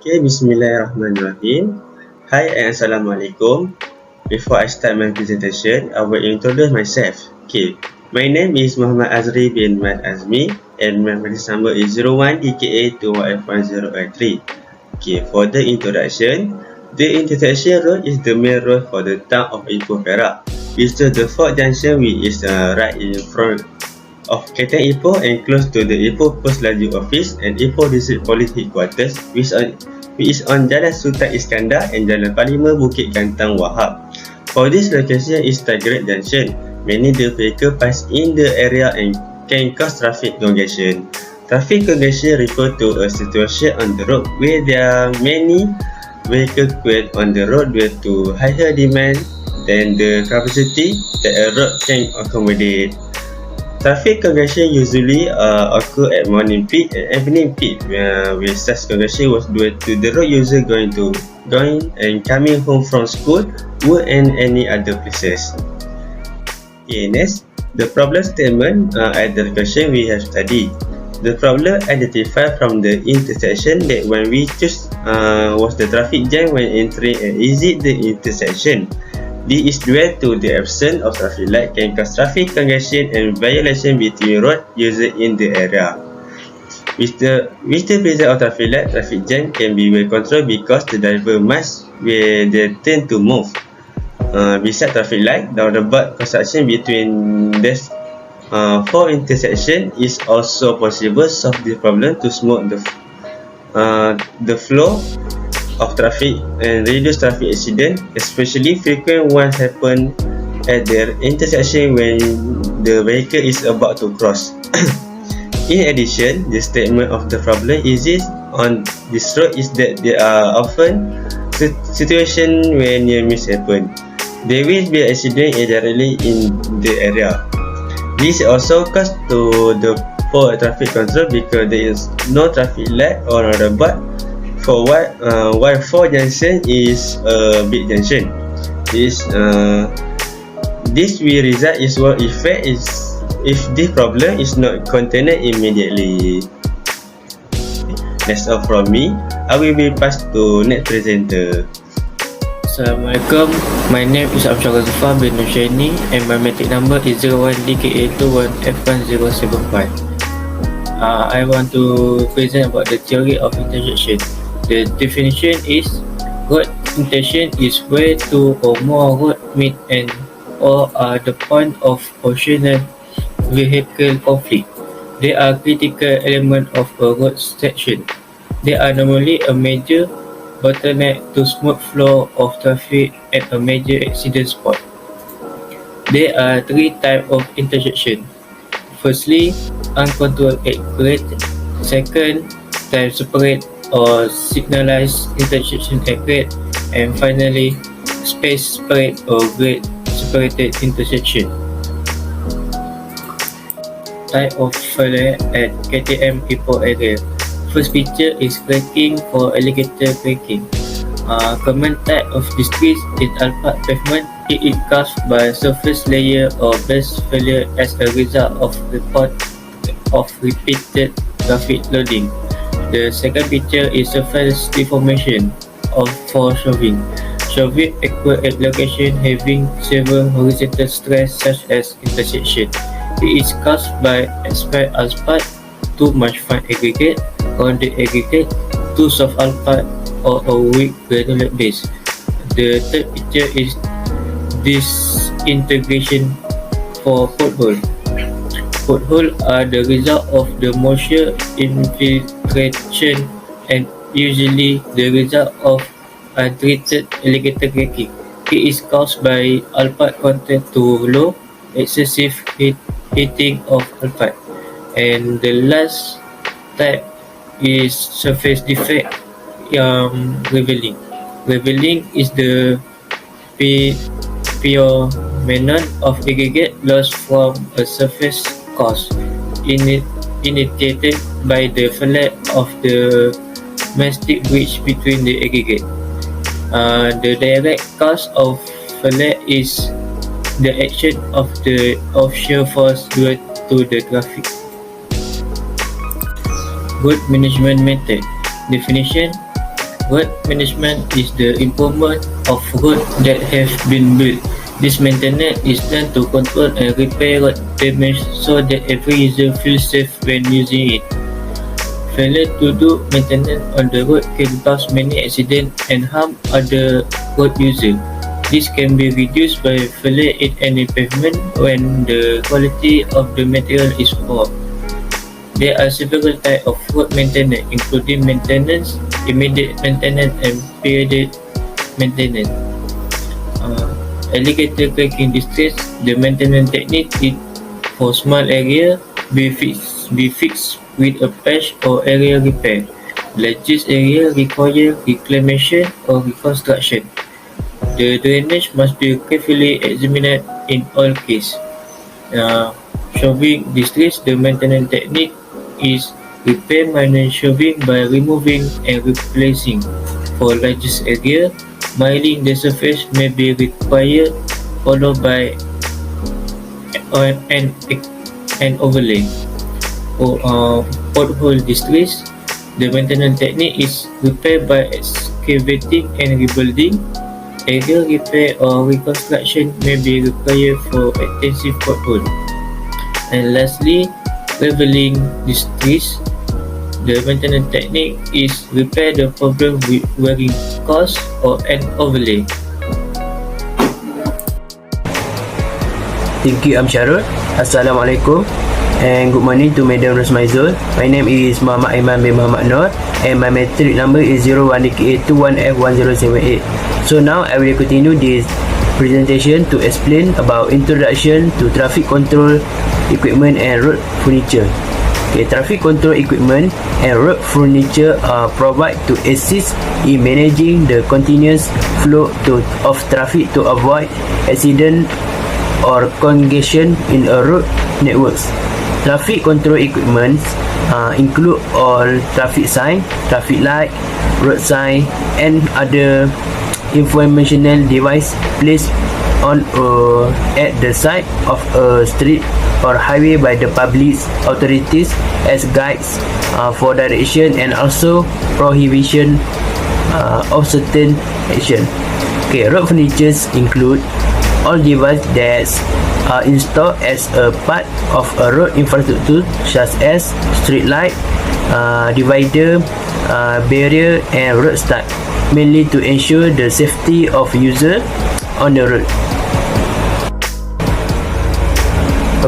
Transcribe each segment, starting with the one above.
Okay, Bismillahirrahmanirrahim. Hi and Assalamualaikum. Before I start my presentation, I will introduce myself. Okay, my name is Muhammad Azrie bin Azmi and my reference number is 01DKA20103. Okay, for the introduction, the intersection road is the main road for the town of Ipoh, Perak. It's the fourth junction which is right in front of Ketan Ipoh and close to the Ipoh Post Laju Office and Ipoh District Police Headquarters, which is on Jalan Sultan Iskandar and Jalan Parlimen Bukit Gantang Wahab. For this location is target junction. Many the vehicle pass in the area and can cause traffic congestion. Traffic congestion refer to a situation on the road where there are many vehicles on the road due to higher demand than the capacity that a road can accommodate. Traffic congestion usually occur at morning peak and evening peak, where such congestion was due to the road user going and coming home from school, work and any other places. Okay, next, the problem statement at the question we have studied. The problem identified from the intersection that when we choose was the traffic jam when entering and exit the intersection. This is due to the absence of traffic light can cause traffic congestion and violation between road users in the area. With the presence of traffic light, traffic jam can be well controlled because the driver must where they tend to move. Besides traffic light, the roundabout construction between these four intersections is also possible to solve the problem to smooth the flow of traffic and reduce traffic accident, especially frequent ones happen at the intersection when the vehicle is about to cross. In addition, the statement of the problem exists on this road is that there are often situations where near miss happen. There will be accident directly in the area. This also causes to the poor traffic control because there is no traffic light or roundabout. For why 4 junction is a big junction. This will result is what effect is if this problem is not contained immediately. That's all from me. I will be passed to next presenter. Assalamualaikum. My name is AMSYARUL bin SHAINI and my metric number is 01DKA21F1075. I want to present about the theory of intersection. The definition is road intersection is where two or more roads meet and or are the point of potential vehicle conflict. They are critical element of a road section. They are normally a major bottleneck to smooth flow of traffic at a major accident spot. There are 3 types of intersection. Firstly, uncontrolled accurate. Second, time separate or signalized intersection accurate, and finally space separate or grade separated intersection. Type of failure at KTM Ipoh area. First feature is cracking for alligator cracking. Common type of distress in asphalt pavement. It is caused by surface layer or base failure as a result of repeated traffic loading. The second feature is surface deformation for shoving. Shoving occurs at location having several horizontal stress such as intersection. It is caused by expired asphalt, too much fine aggregate, rounded aggregate, too soft asphalt, or a weak granular base. The third feature is disintegration for pothole. Potholes are the result of the moisture infiltration and usually the result of untreated alligator cracking. It is caused by asphalt content too low, excessive heating of asphalt. And the last type is surface defect revealing. Revealing is the phenomenon of aggregate loss from a surface cause initiated by the failure of the mastic bridge between the aggregate. The direct cause of failure is the action of the offshore force due to the traffic. Good management method. Definition: Road management is the improvement of roads that have been built. This maintenance is done to control and repair road damage so that every user feels safe when using it. Failure to do maintenance on the road can cause many accidents and harm other road users. This can be reduced by failure in any pavement when the quality of the material is poor. There are several types of road maintenance, including maintenance, immediate maintenance, and periodic maintenance. Alligator cracking distress. The maintenance technique is for small area be fixed with a patch or area repair. Largest area require reclamation or reconstruction. The drainage must be carefully examined in all cases. Shoving distress. The maintenance technique is repair minor shoving by removing and replacing. For largest area, milling the surface may be required, followed by an overlay. For pothole distress, the maintenance technique is repair by excavating and rebuilding. Area repair or reconstruction may be required for extensive pothole. And lastly, leveling distress. The maintenance technique is repair the problem with wearing cause or an overlay. Thank you, AMSYARUL. Assalamualaikum and good morning to Madam Rosmaizul. My name is Muhammad AIMAN bin Muhammad NOOR and my matric number is 01DKA21F1078. So now I will continue this presentation to explain about introduction to traffic control equipment and road furniture. Okay, traffic control equipment and road furniture are provided to assist in managing the continuous flow of traffic to avoid accident or congestion in a road networks. Traffic control equipment include all traffic sign, traffic light, road sign, and other informational device placed on at the side of a street or highway by the public authorities as guides for direction and also prohibition of certain action. Okay, road furnitures include all devices that are installed as a part of a road infrastructure such as street light, divider, barrier, and road start, mainly to ensure the safety of user on the road.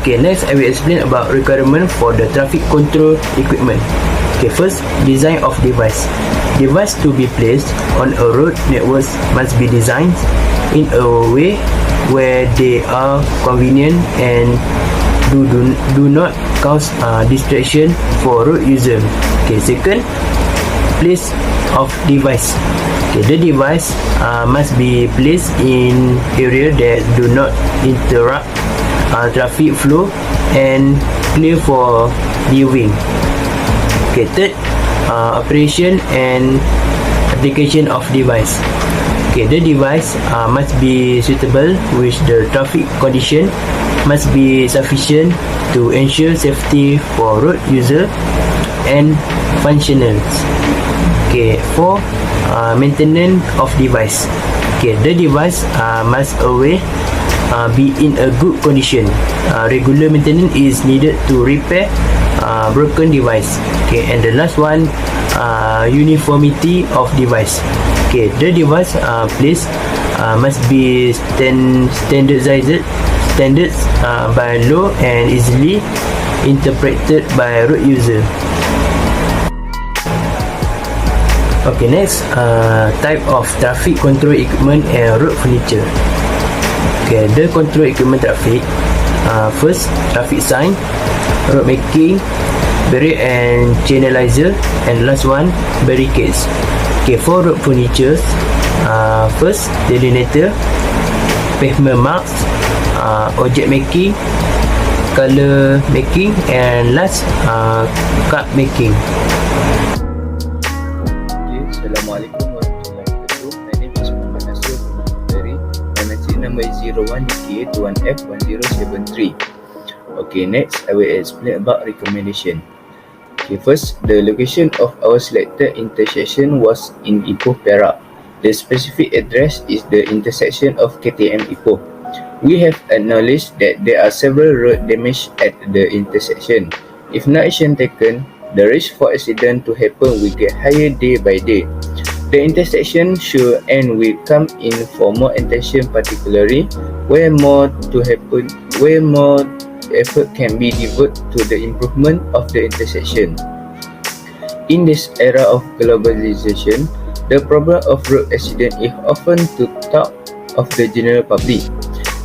Okay, next I will explain about requirement for the traffic control equipment. Okay, first, design of device. Device to be placed on a road network must be designed in a way where they are convenient and do not cause distraction for road user. Okay, second, place of device. Okay, the device must be placed in area that do not interrupt traffic flow and clear for viewing. Okay, third, operation and application of device. Okay, the device must be suitable with the traffic condition, must be sufficient to ensure safety for road user and functionals. Okay, for maintenance of device. Okay, the device must always be in a good condition. Regular maintenance is needed to repair broken device. Okay, and the last one, uniformity of device. Okay, the device placed must be standardized by law and easily interpreted by road user. Okay, next, type of traffic control equipment and road furniture. Okay, the control equipment traffic. First, traffic sign, road making, barrier and channelizer, and last one, barricades. Okay, for road furniture, first, delineator, pavement marks, object making, color making, and last, cut making. Assalamualaikum warahmatullahi wabarakatuh. My name is MOHAMMAD from Azrie. My matric number is 01DCA21F1073. Okay, next I will explain about recommendation. Okay, first, the location of our selected intersection was in Ipoh, Perak. The specific address is the intersection of KTM Ipoh. We have acknowledged that there are several road damage at the intersection. If no action taken, the risk for accident to happen will get higher day by day. The intersection should and will come in for more attention, particularly where more effort can be devoted to the improvement of the intersection. In this era of globalization, the problem of road accident is often to top of the general public.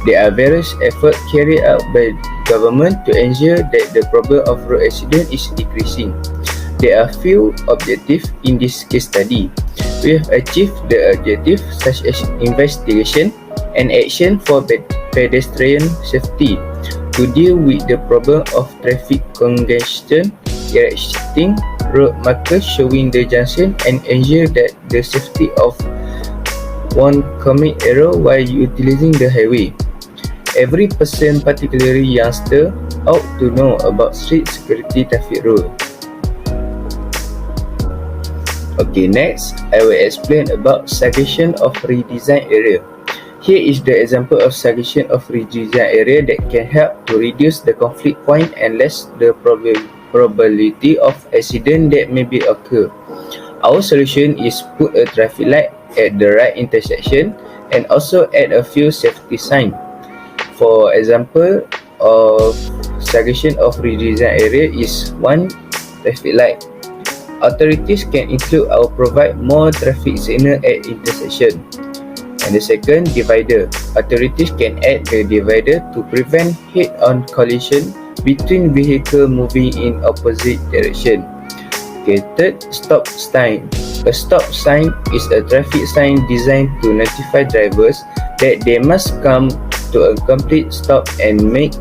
There are various efforts carried out by government to ensure that the problem of road accident is decreasing. There are few objectives in this case study. We have achieved the objectives such as investigation and action for pedestrian safety, to deal with the problem of traffic congestion, erecting road markers showing the junction, and ensure that the safety of one commit error while utilizing the highway. Every person, particularly youngster, ought to know about street security traffic rule. Okay, next, I will explain about suggestion of redesign area. Here is the example of suggestion of redesign area that can help to reduce the conflict point and less the probability of accident that may be occur. Our solution is put a traffic light at the right intersection and also add a few safety signs. For example of suggestion of redesign area is 1. Traffic light. Authorities can include or provide more traffic signal at intersection. And the second, divider. Authorities can add the divider to prevent head-on collision between vehicles moving in opposite direction. Okay, third, stop sign. A stop sign is a traffic sign designed to notify drivers that they must come to a complete stop and make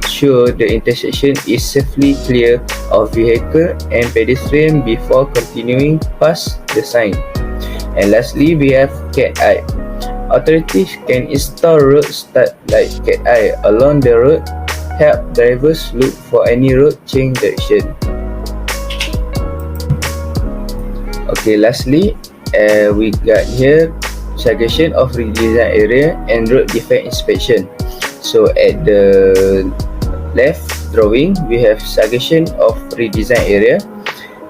sure the intersection is safely clear of vehicle and pedestrian before continuing past the sign. And lastly, we have cat eye. Authorities can install road start light cat eye along the road, help drivers look for any road change direction. Okay, lastly, we got here suggestion of redesign area and road defect inspection. So at the left drawing, we have suggestion of redesign area,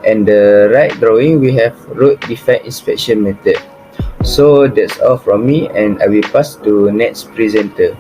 and the right drawing we have road defect inspection method. So that's all from me, and I will pass to next presenter.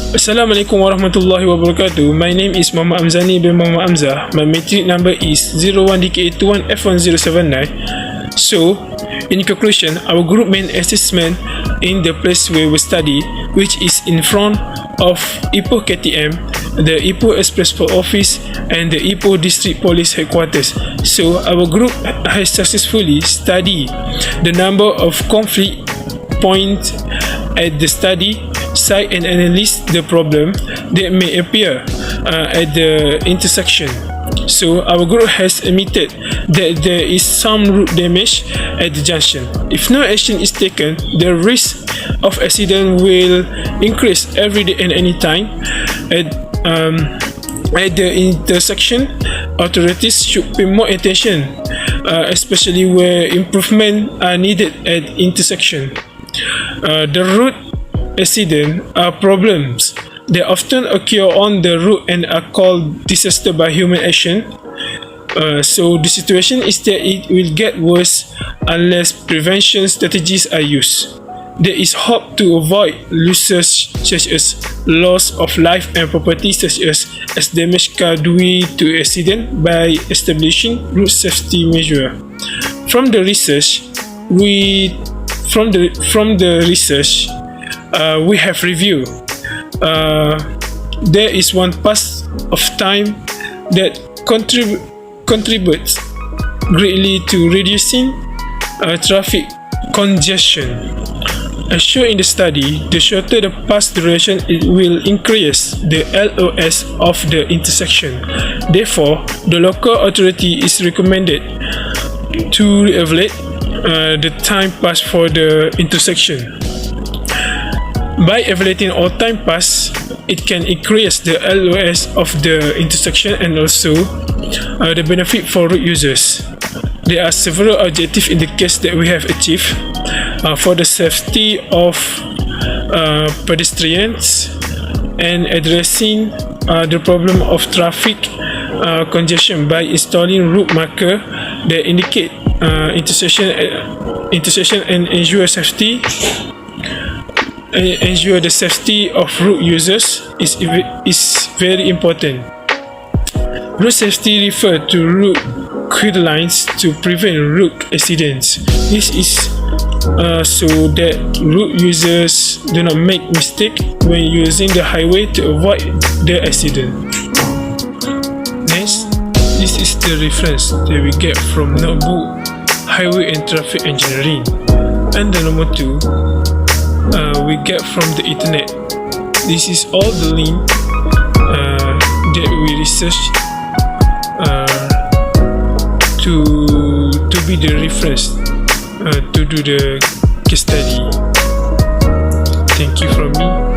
Assalamualaikum warahmatullahi wabarakatuh. My name is Muhammad HAMZANI bin Muhammad HAMZAH. My matric number is 01DKA21F1079. So, in conclusion, our group main assessment in the place where we study, which is in front of Ipoh KTM, the Ipoh Express Post Office, and the Ipoh District Police Headquarters. So, our group has successfully studied the number of conflict points at the study site and analyze the problem that may appear at the intersection. So our group has admitted that there is some road damage at the junction. If no action is taken, the risk of accident will increase every day and any time. At the intersection, authorities should pay more attention, especially where improvement are needed at intersection. The road accidents are problems that often occur on the road and are called disaster by human action. So the situation is that it will get worse unless prevention strategies are used. There is hope to avoid losses such as loss of life and property, such as damage caused due to accident, by establishing road safety measures. From the research, we have reviewed. There is one pass of time that contributes greatly to reducing traffic congestion. As shown in the study, the shorter the path duration, it will increase the LOS of the intersection. Therefore, the local authority is recommended to evaluate the time pass for the intersection. By evaluating all time pass, it can increase the LOS of the intersection and also the benefit for road users. There are several objectives in the case that we have achieved for the safety of pedestrians and addressing the problem of traffic congestion by installing route marker that indicate intersection and ensure the safety of road users is very important. Road safety refers to route clear lines to prevent road accidents. This is so that road users do not make mistakes when using the highway to avoid the accident. Next, this is the reference that we get from notebook Highway and Traffic Engineering. And the number 2 we get from the internet. This is all the link that we researched to be the reference to do the case study. Thank you from me.